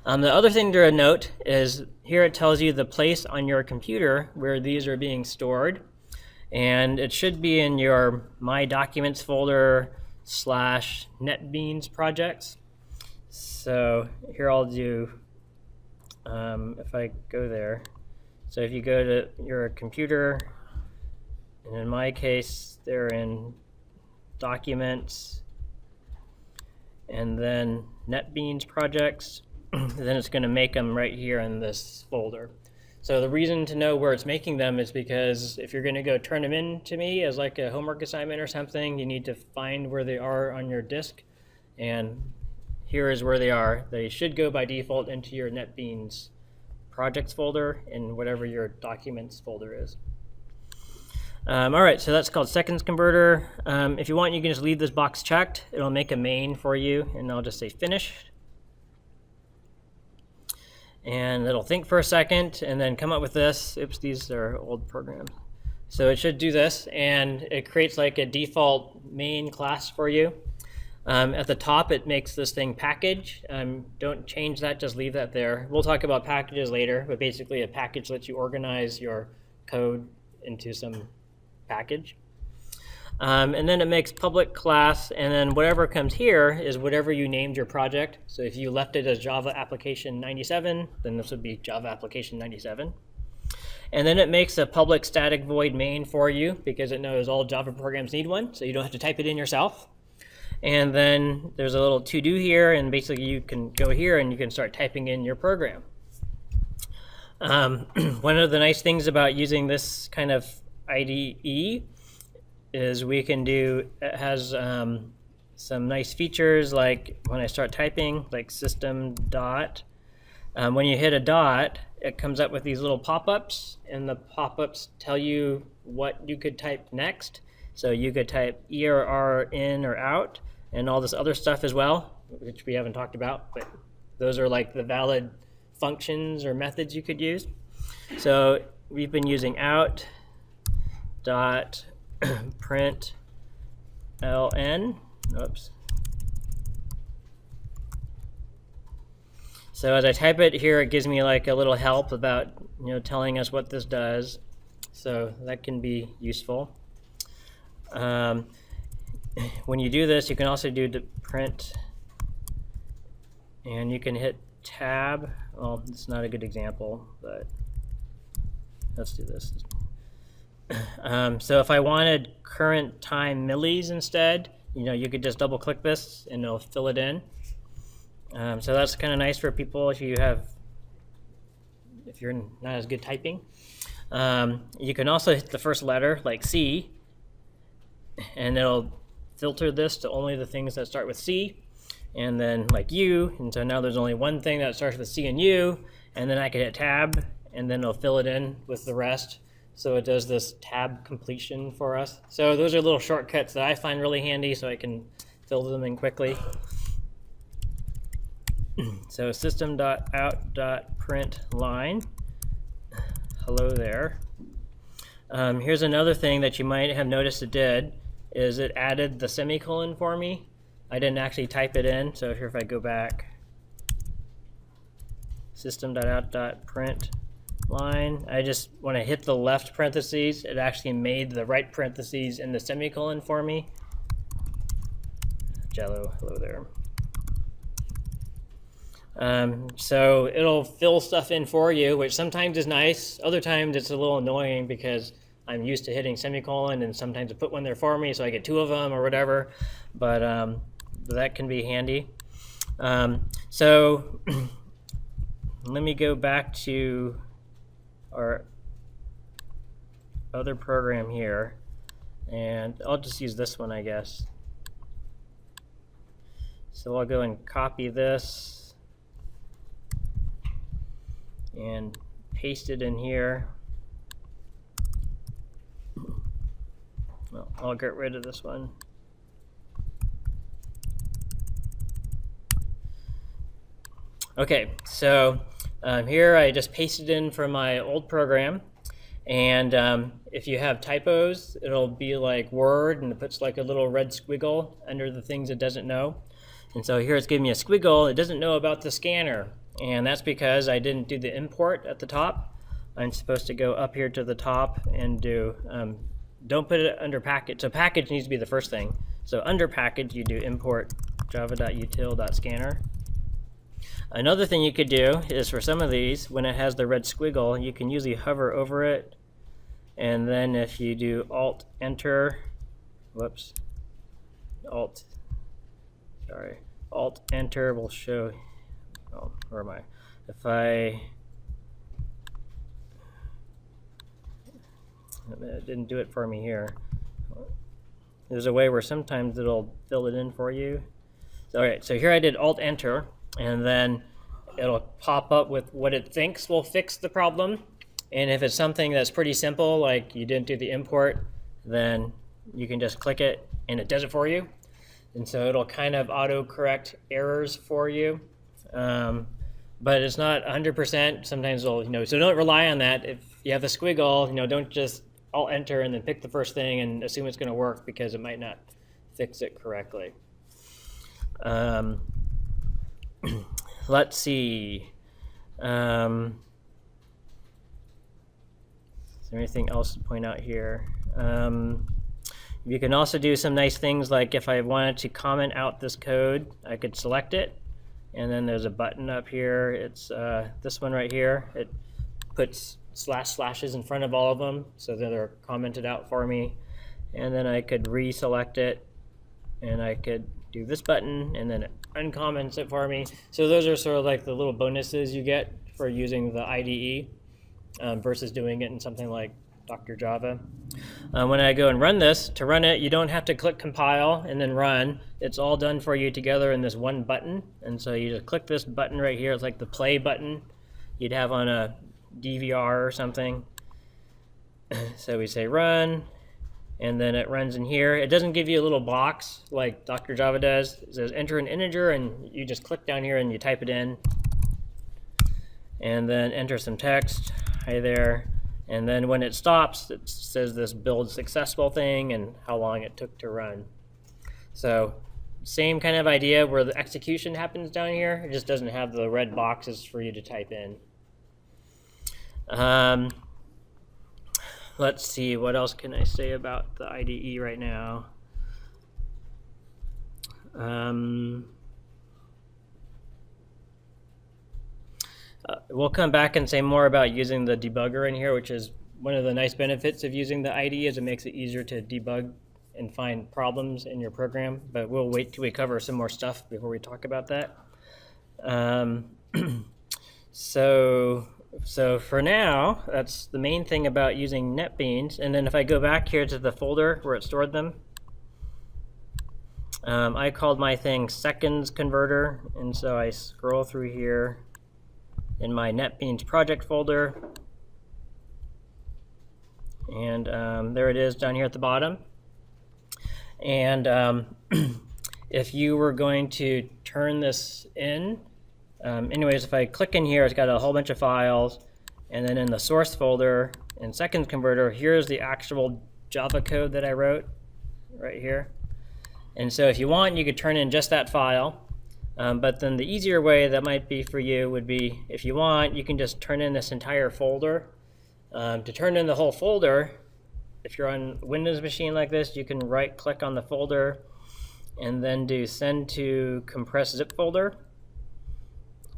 The other thing to note is here it tells you the place on your computer where these are being stored. And it should be in your My Documents folder / NetBeans projects. So here I'll do, if I go there. So if you go to your computer, and in my case, they're in Documents, and then NetBeans projects. Then it's going to make them right here in this folder. So the reason to know where it's making them is because if you're going to go turn them in to me as like a homework assignment or something, you need to find where they are on your disk. And here is where they are. They should go by default into your NetBeans projects folder in whatever your documents folder is. All right, so that's called seconds converter. If you want, you can just leave this box checked. It'll make a main for you, and I'll just say finish. And it'll think for a second and then come up with this. Oops, these are old programs. So it should do this, and it creates like a default main class for you. At the top, it makes this thing package. Don't change that, just leave that there. We'll talk about packages later, but basically a package lets you organize your code into some package. And then it makes public class, and then whatever comes here is whatever you named your project. So if you left it as Java Application 97, then this would be Java Application 97. And then it makes a public static void main for you, because it knows all Java programs need one, so you don't have to type it in yourself. And then there's a little to-do here, and basically you can go here and you can start typing in your program. One of the nice things about using this kind of IDE is we can do, it has some nice features, like when I start typing, like system dot. When you hit a dot, it comes up with these little pop-ups, and the pop-ups tell you what you could type next. So you could type E or R in or out, and all this other stuff as well, which we haven't talked about, but those are like the valid functions or methods you could use. So we've been using out dot print ln. Oops. So as I type it here, it gives me like a little help about telling us what this does. So that can be useful. When you do this, you can also do the print, and you can hit tab. Well, it's not a good example, but let's do this. So if I wanted current time millis instead, you could just double click this and it'll fill it in. So that's kind of nice for people if you're not as good typing. You can also hit the first letter, like C, and it'll filter this to only the things that start with C, and then like U, and so now there's only one thing that starts with C and U, and then I can hit tab, and then it'll fill it in with the rest. So it does this tab completion for us. So those are little shortcuts that I find really handy, so I can fill them in quickly. So system.out.println. Hello there. Here's another thing that you might have noticed it did. is it added the semicolon for me. I didn't actually type it in, so here if I go back, system.out.print line, I just when I hit the left parentheses, it actually made the right parentheses in the semicolon for me. Jello, hello there. So it'll fill stuff in for you, which sometimes is nice. Other times it's a little annoying because I'm used to hitting semicolon and sometimes it put one there for me so I get 2 of them or whatever. But that can be handy. So let me go back to our other program here. And I'll just use this one, I guess. So I'll go and copy this and paste it in here. Well, I'll get rid of this one. Okay, so here I just pasted in from my old program, and if you have typos, it'll be like Word, and it puts like a little red squiggle under the things it doesn't know. And so here it's giving me a squiggle. It doesn't know about the scanner, and that's because I didn't do the import at the top. I'm supposed to go up here to the top and do, don't put it under package. So package needs to be the first thing. So under package, you do import java.util.scanner. Another thing you could do is for some of these, when it has the red squiggle, you can usually hover over it, and then if you do Alt-Enter, whoops, Alt-Enter will show, oh, where am I? If it didn't do it for me here. There's a way where sometimes it'll fill it in for you. All right, so here I did Alt-Enter, and then it'll pop up with what it thinks will fix the problem. And if it's something that's pretty simple, like you didn't do the import, then you can just click it and it does it for you. And so it'll kind of auto-correct errors for you. But it's not 100%. Sometimes it'll, so don't rely on that. If you have a squiggle, don't just Alt-Enter and then pick the first thing and assume it's going to work, because it might not fix it correctly. Let's see. Is there anything else to point out here? You can also do some nice things, like if I wanted to comment out this code, I could select it, and then there's a button up here. It's this one right here. It puts slashes in front of all of them so that they're commented out for me. And then I could reselect it, and I could do this button, and then it uncomments it for me. So those are sort of like the little bonuses you get for using the IDE versus doing it in something like Dr. Java. When I go and run this, to run it, you don't have to click compile and then run. It's all done for you together in this one button. And so you just click this button right here. It's like the play button you'd have on a DVR or something. So we say run, and then it runs in here. It doesn't give you a little box like Dr. Java does. It says enter an integer, and you just click down here and you type it in. And then enter some text. Hi there. And then when it stops, it says this build successful thing and how long it took to run. So same kind of idea where the execution happens down here. It just doesn't have the red boxes for you to type in. Let's see, what else can I say about the IDE right now? We'll come back and say more about using the debugger in here, which is one of the nice benefits of using the IDE, is it makes it easier to debug and find problems in your program. But we'll wait till we cover some more stuff before we talk about that. So for now, that's the main thing about using NetBeans. And then if I go back here to the folder where it stored them, I called my thing seconds converter. And so I scroll through here in my NetBeans project folder. And there it is down here at the bottom. And if you were going to turn this in, anyways, if I click in here, it's got a whole bunch of files. And then in the source folder in seconds converter, here's the actual Java code that I wrote. right here. And so if you want, you could turn in just that file. But then the easier way that might be for you would be, if you want, you can just turn in this entire folder. To turn in the whole folder, if you're on a Windows machine like this, you can right-click on the folder and then do send to compressed zip folder.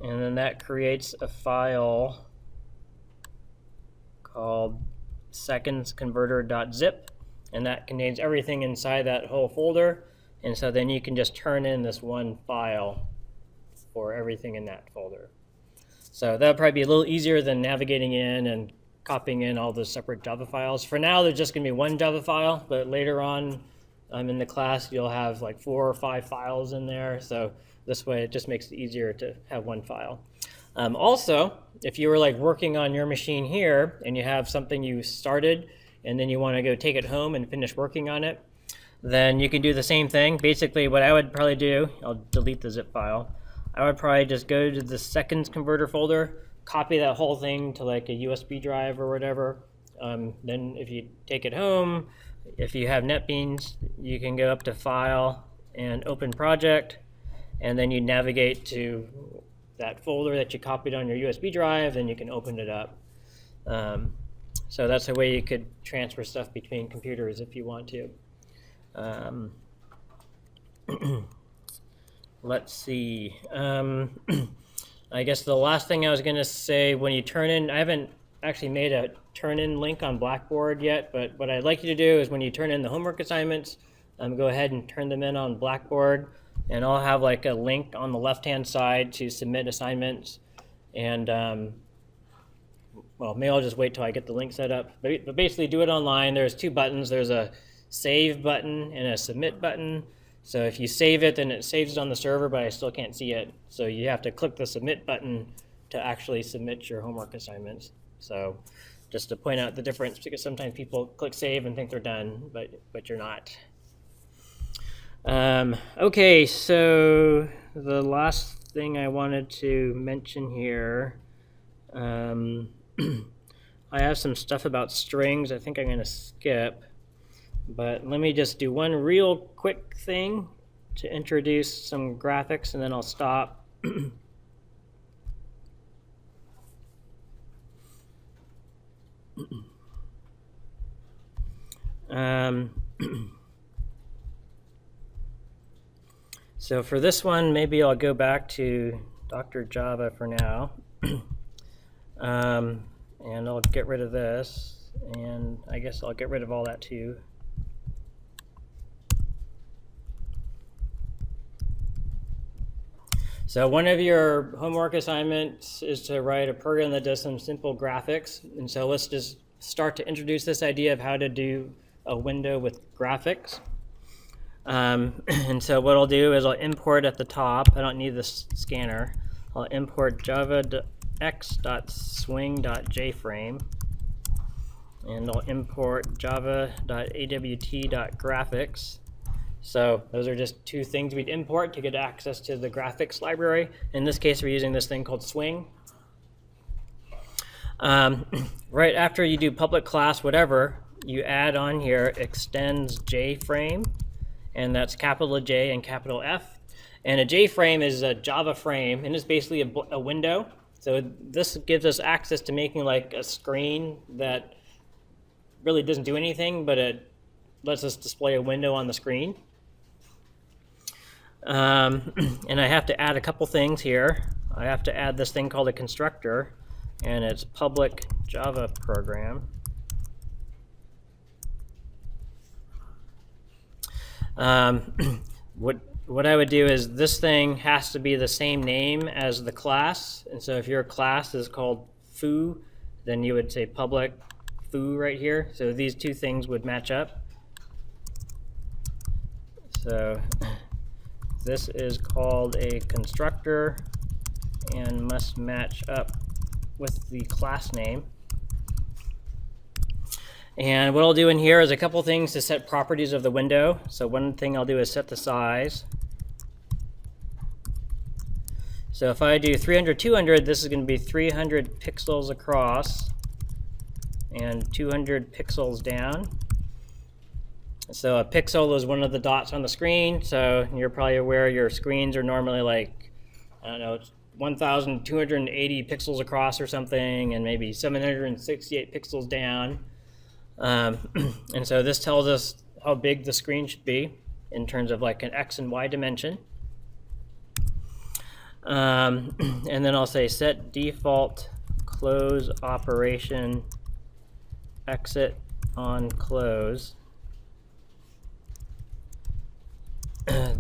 And then that creates a file called secondsconverter.zip, and that contains everything inside that whole folder. And so then you can just turn in this one file for everything in that folder. So that'll probably be a little easier than navigating in and copying in all the separate Java files. For now, there's just going to be one Java file, but later on in the class, you'll have like 4 or 5 files in there. So this way, it just makes it easier to have one file. Also, if you were like working on your machine here and you have something you started and then you want to go take it home and finish working on it, then you can do the same thing. Basically, what I would probably do, I'll delete the zip file. I would probably just go to the seconds converter folder, copy that whole thing to like a USB drive or whatever. Then if you take it home, if you have NetBeans, you can go up to File and Open Project, and then you navigate to that folder that you copied on your USB drive, and you can open it up. So that's a way you could transfer stuff between computers if you want to. Let's see. I guess the last thing I was going to say, when you turn in, I haven't actually made a turn-in link on Blackboard yet, but what I'd like you to do is when you turn in the homework assignments, go ahead and turn them in on Blackboard, and I'll have like a link on the left-hand side to submit assignments. And well, maybe I'll just wait till I get the link set up. But basically, do it online. There's 2 buttons. There's a save button and a submit button. So if you save it, then it saves it on the server, but I still can't see it. So you have to click the submit button to actually submit your homework assignments. So just to point out the difference, because sometimes people click save and think they're done, but you're not. Okay, so the last thing I wanted to mention here, I have some stuff about strings I think I'm going to skip. But let me just do one real quick thing to introduce some graphics, and then I'll stop. So for this one, maybe I'll go back to Dr. Java for now. And I'll get rid of this, and I guess I'll get rid of all that too. So one of your homework assignments is to write a program that does some simple graphics. And so let's just start to introduce this idea of how to do a window with graphics. And so what I'll do is I'll import at the top. I don't need this scanner. I'll import java.x.swing.jframe. And I'll import java.awt.graphics. So those are just 2 things we'd import to get access to the graphics library. In this case, we're using this thing called Swing. Right after you do public class whatever, you add on here extends JFrame, and that's capital J and capital F. And a JFrame is a Java frame, and it's basically a window. So this gives us access to making like a screen that really doesn't do anything, but it lets us display a window on the screen. And I have to add a couple things here. I have to add this thing called a constructor, and it's public Java program. What I would do is this thing has to be the same name as the class, and so if your class is called foo, then you would say public foo right here. So these 2 things would match up. So this is called a constructor and must match up with the class name. And what I'll do in here is a couple things to set properties of the window. So one thing I'll do is set the size. So if I do 300, 200, this is going to be 300 pixels across and 200 pixels down. So a pixel is one of the dots on the screen. So you're probably aware your screens are normally like, I don't know, 1,280 pixels across or something, and maybe 768 pixels down. And so this tells us how big the screen should be in terms of like an X and Y dimension. And then I'll say set default close operation exit on close.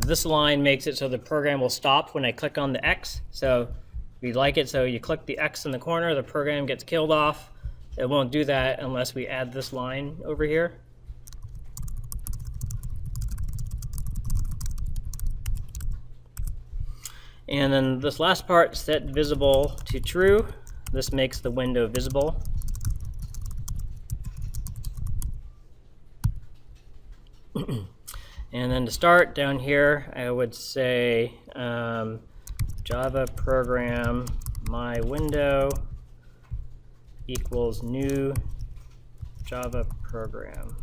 This line makes it so the program will stop when I click on the X. So we like it so you click the X in the corner, the program gets killed off. It won't do that unless we add this line over here. And then this last part, set visible to true. This makes the window visible. And then to start down here, I would say Java program my window equals new Java program.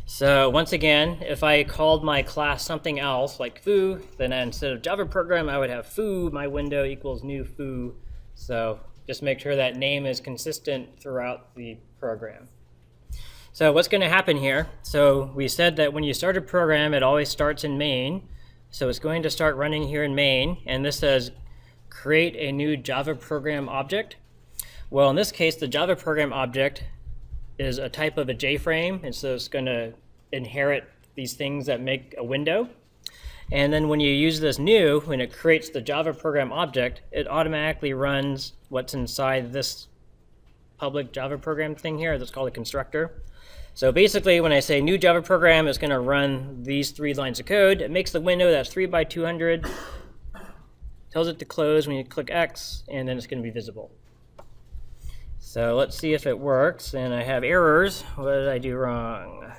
So once again, if I called my class something else like foo, then instead of Java program, I would have foo my window equals new foo. So just make sure that name is consistent throughout the program. So what's going to happen here? So we said that when you start a program, it always starts in main. So it's going to start running here in main, and this says create a new Java program object. Well, in this case, the Java program object is a type of a JFrame, and so it's going to inherit these things that make a window. And then when you use this new, when it creates the Java program object, it automatically runs what's inside this public Java program thing here that's called a constructor. So basically, when I say new Java program, it's going to run these 3 lines of code. It makes the window that's 3 by 200, tells it to close when you click X, and then it's going to be visible. So let's see if it works. And I have errors. What did I do wrong?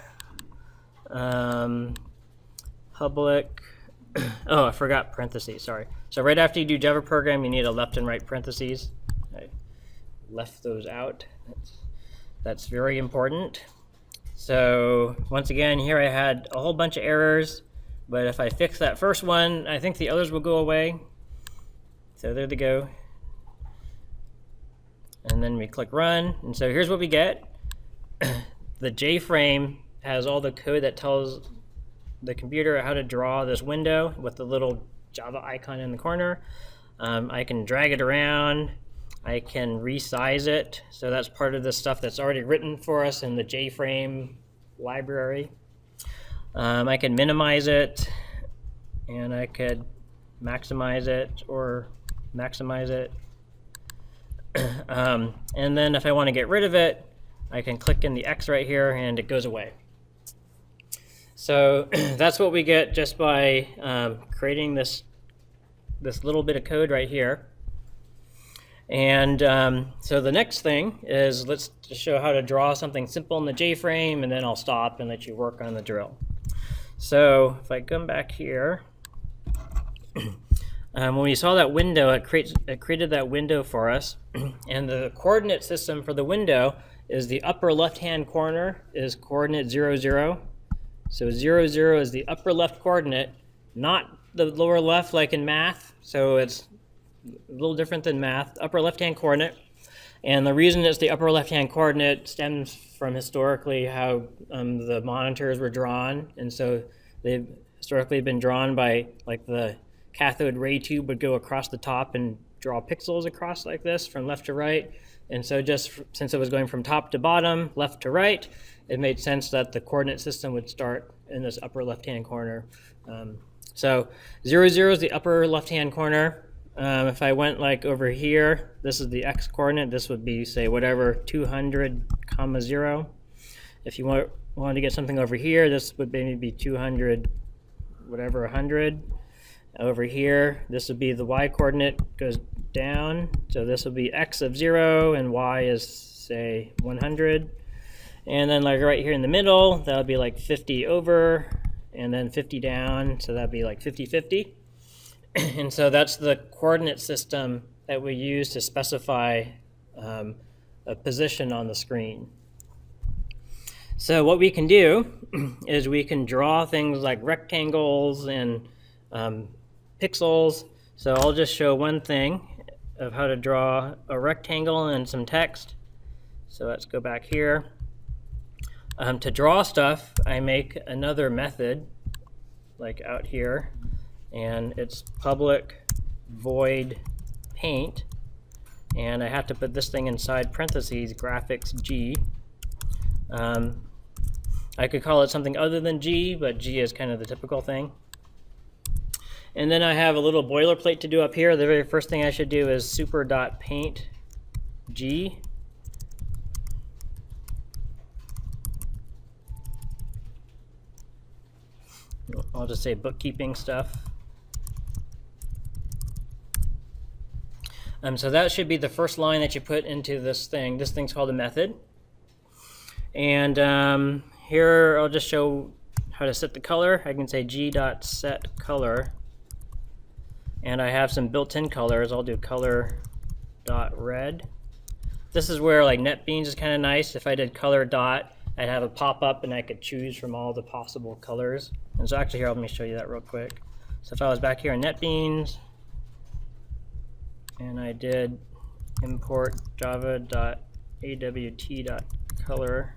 Public. Oh, I forgot parentheses, sorry. So right after you do Java program, you need a left and right parentheses. I left those out. That's very important. So once again, here I had a whole bunch of errors, but if I fix that first one, I think the others will go away. So there they go. And then we click run, and so here's what we get. The JFrame has all the code that tells the computer how to draw this window with the little Java icon in the corner. I can drag it around. I can resize it. So that's part of the stuff that's already written for us in the JFrame library. I can minimize it, and I could maximize it or maximize it. And then if I want to get rid of it, I can click in the X right here and it goes away. So that's what we get just by creating this little bit of code right here. And so the next thing is let's just show how to draw something simple in the JFrame, and then I'll stop and let you work on the drill. So if I come back here, when we saw that window, it created that window for us. And the coordinate system for the window is the upper left-hand corner is coordinate 0, 0. So 0, 0 is the upper left coordinate, not the lower left like in math. So it's a little different than math. Upper left-hand coordinate. And the reason it's the upper left-hand coordinate stems from historically how the monitors were drawn. And so they've historically been drawn by like the cathode ray tube would go across the top and draw pixels across like this from left to right. And so just since it was going from top to bottom, left to right, it made sense that the coordinate system would start in this upper left-hand corner. So 0, 0 is the upper left-hand corner. If I went like over here, this is the X coordinate. This would be, say, whatever, 200, 0. If you wanted to get something over here, this would maybe be 200, whatever, 100. Over here, this would be the Y coordinate goes down. So this will be X of 0 and Y is, say, 100. And then like right here in the middle, that would be like 50 over and then 50 down. So that'd be like 50, 50. And so that's the coordinate system that we use to specify a position on the screen. So what we can do is we can draw things like rectangles and pixels. So I'll just show one thing of how to draw a rectangle and some text. So let's go back here. To draw stuff, I make another method, like out here, and it's public void paint, and I have to put this thing inside parentheses, graphics G. I could call it something other than G, but G is kind of the typical thing. And then I have a little boilerplate to do up here. The very first thing I should do is super.paint G. I'll just say bookkeeping stuff. So that should be the first line that you put into this thing. This thing's called a method. And here I'll just show how to set the color. I can say g.setColor. And I have some built-in colors. I'll do color.red. This is where like NetBeans is kind of nice. If I did color dot, I'd have a pop-up and I could choose from all the possible colors. And so actually here, let me show you that real quick. So if I was back here in NetBeans, and I did import java.awt.color,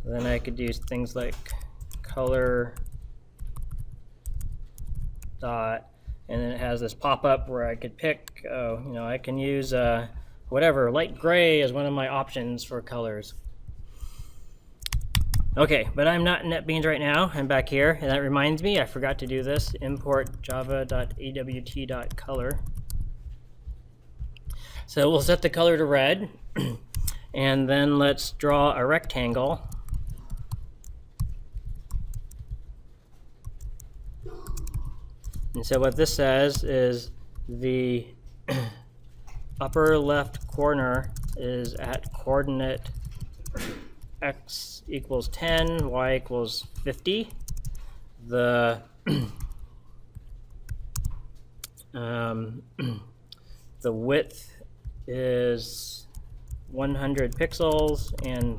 then I could use things like color dot, and then it has this pop-up where I could pick, I can use whatever, light gray is one of my options for colors. Okay, but I'm not in NetBeans right now. I'm back here, and that reminds me, I forgot to do this, import java.awt.color. So we'll set the color to red, and then let's draw a rectangle. And so what this says is the upper left corner is at coordinate x equals 10, y equals 50. The the width is 100 pixels and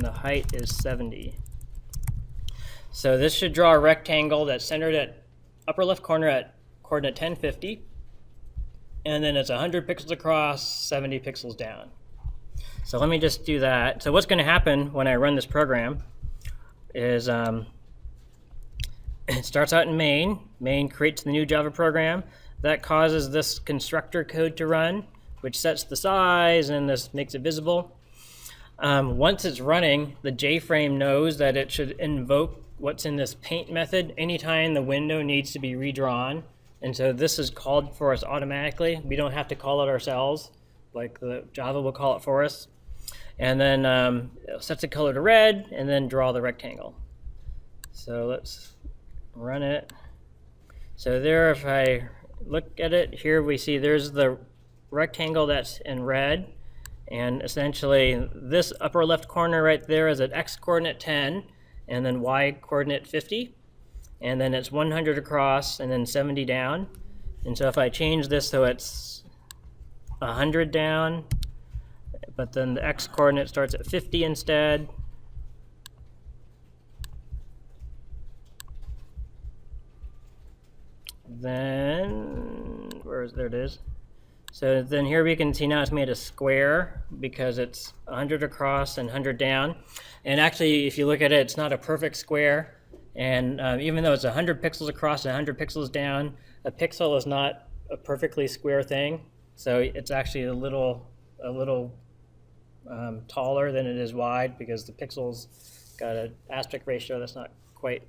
the height is 70. So this should draw a rectangle that's centered at upper left corner at coordinate 1050, and then it's 100 pixels across, 70 pixels down. So let me just do that. So what's going to happen when I run this program is it starts out in main. Main creates the new Java program. That causes this constructor code to run, which sets the size and this makes it visible. Once it's running, the JFrame knows that it should invoke what's in this paint method anytime the window needs to be redrawn. And so this is called for us automatically. We don't have to call it ourselves, like the Java will call it for us. And then it sets the color to red and then draw the rectangle. So let's run it. So there, if I look at it, here we see there's the rectangle that's in red. And essentially this upper left corner right there is at x coordinate 10 and then y coordinate 50. And then it's 100 across and then 70 down. And so if I change this so it's 100 down, but then the x coordinate starts at 50 instead. Then, there it is. So then here we can see now it's made a square because it's 100 across and 100 down. And actually, if you look at it, it's not a perfect square. And even though it's 100 pixels across and 100 pixels down, a pixel is not a perfectly square thing. So it's actually a little taller than it is wide because the pixels got an aspect ratio that's not quite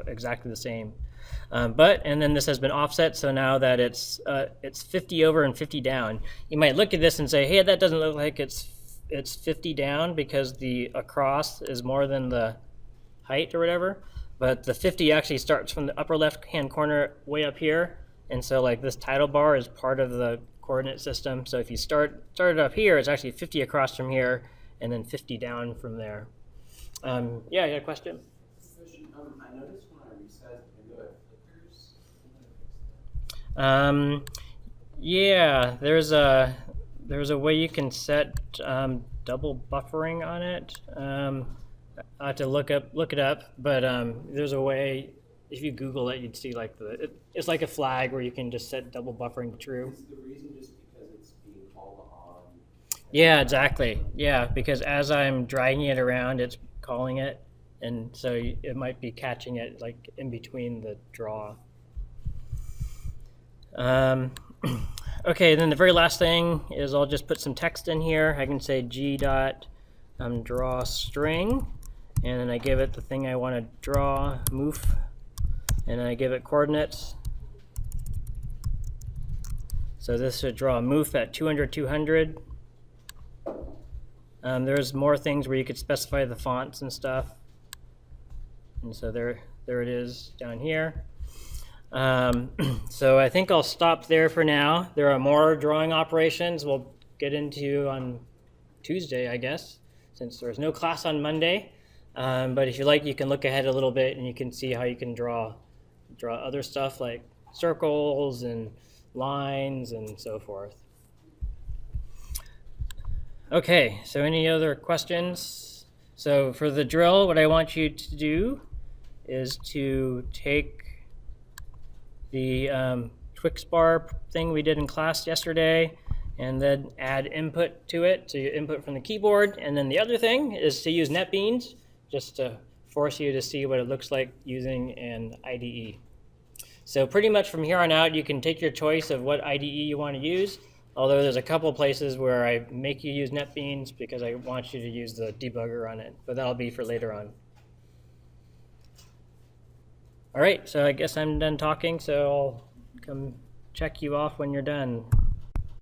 exactly the same. And then this has been offset, so now that it's 50 over and 50 down. You might look at this and say, hey, that doesn't look like it's 50 down because the across is more than the height or whatever. But the 50 actually starts from the upper left-hand corner way up here. And so like this title bar is part of the coordinate system. So if you start it up here, it's actually 50 across from here and then 50 down from there. Yeah, you had a question? I noticed when I resize the window, it flickers. Yeah, there's there's a way you can set double buffering on it. I have to look it up, but there's a way. If you Google it, you'd see like it's like a flag where you can just set double buffering to true. Is the reason just because it's being called on? Yeah, exactly. Yeah, because as I'm dragging it around, it's calling it, and so it might be catching it like in between the draw. Okay, then the very last thing is I'll just put some text in here. I can say g dot draw string, and then I give it the thing I want to draw, moof, and then I give it coordinates. So this should draw a moof at 200, 200. There's more things where you could specify the fonts and stuff. And so there it is down here. So I think I'll stop there for now. There are more drawing operations we'll get into on Tuesday, I guess, since there's no class on Monday. But if you like, you can look ahead a little bit and you can see how you can draw other stuff like circles and lines and so forth. Okay, so any other questions? So for the drill, what I want you to do is to take the Twix bar thing we did in class yesterday and then add input to it. So you input from the keyboard, and then the other thing is to use NetBeans just to force you to see what it looks like using an IDE. So pretty much from here on out, you can take your choice of what IDE you want to use, although there's a couple places where I make you use NetBeans because I want you to use the debugger on it, but that'll be for later on. All right, so I guess I'm done talking, so I'll come check you off when you're done.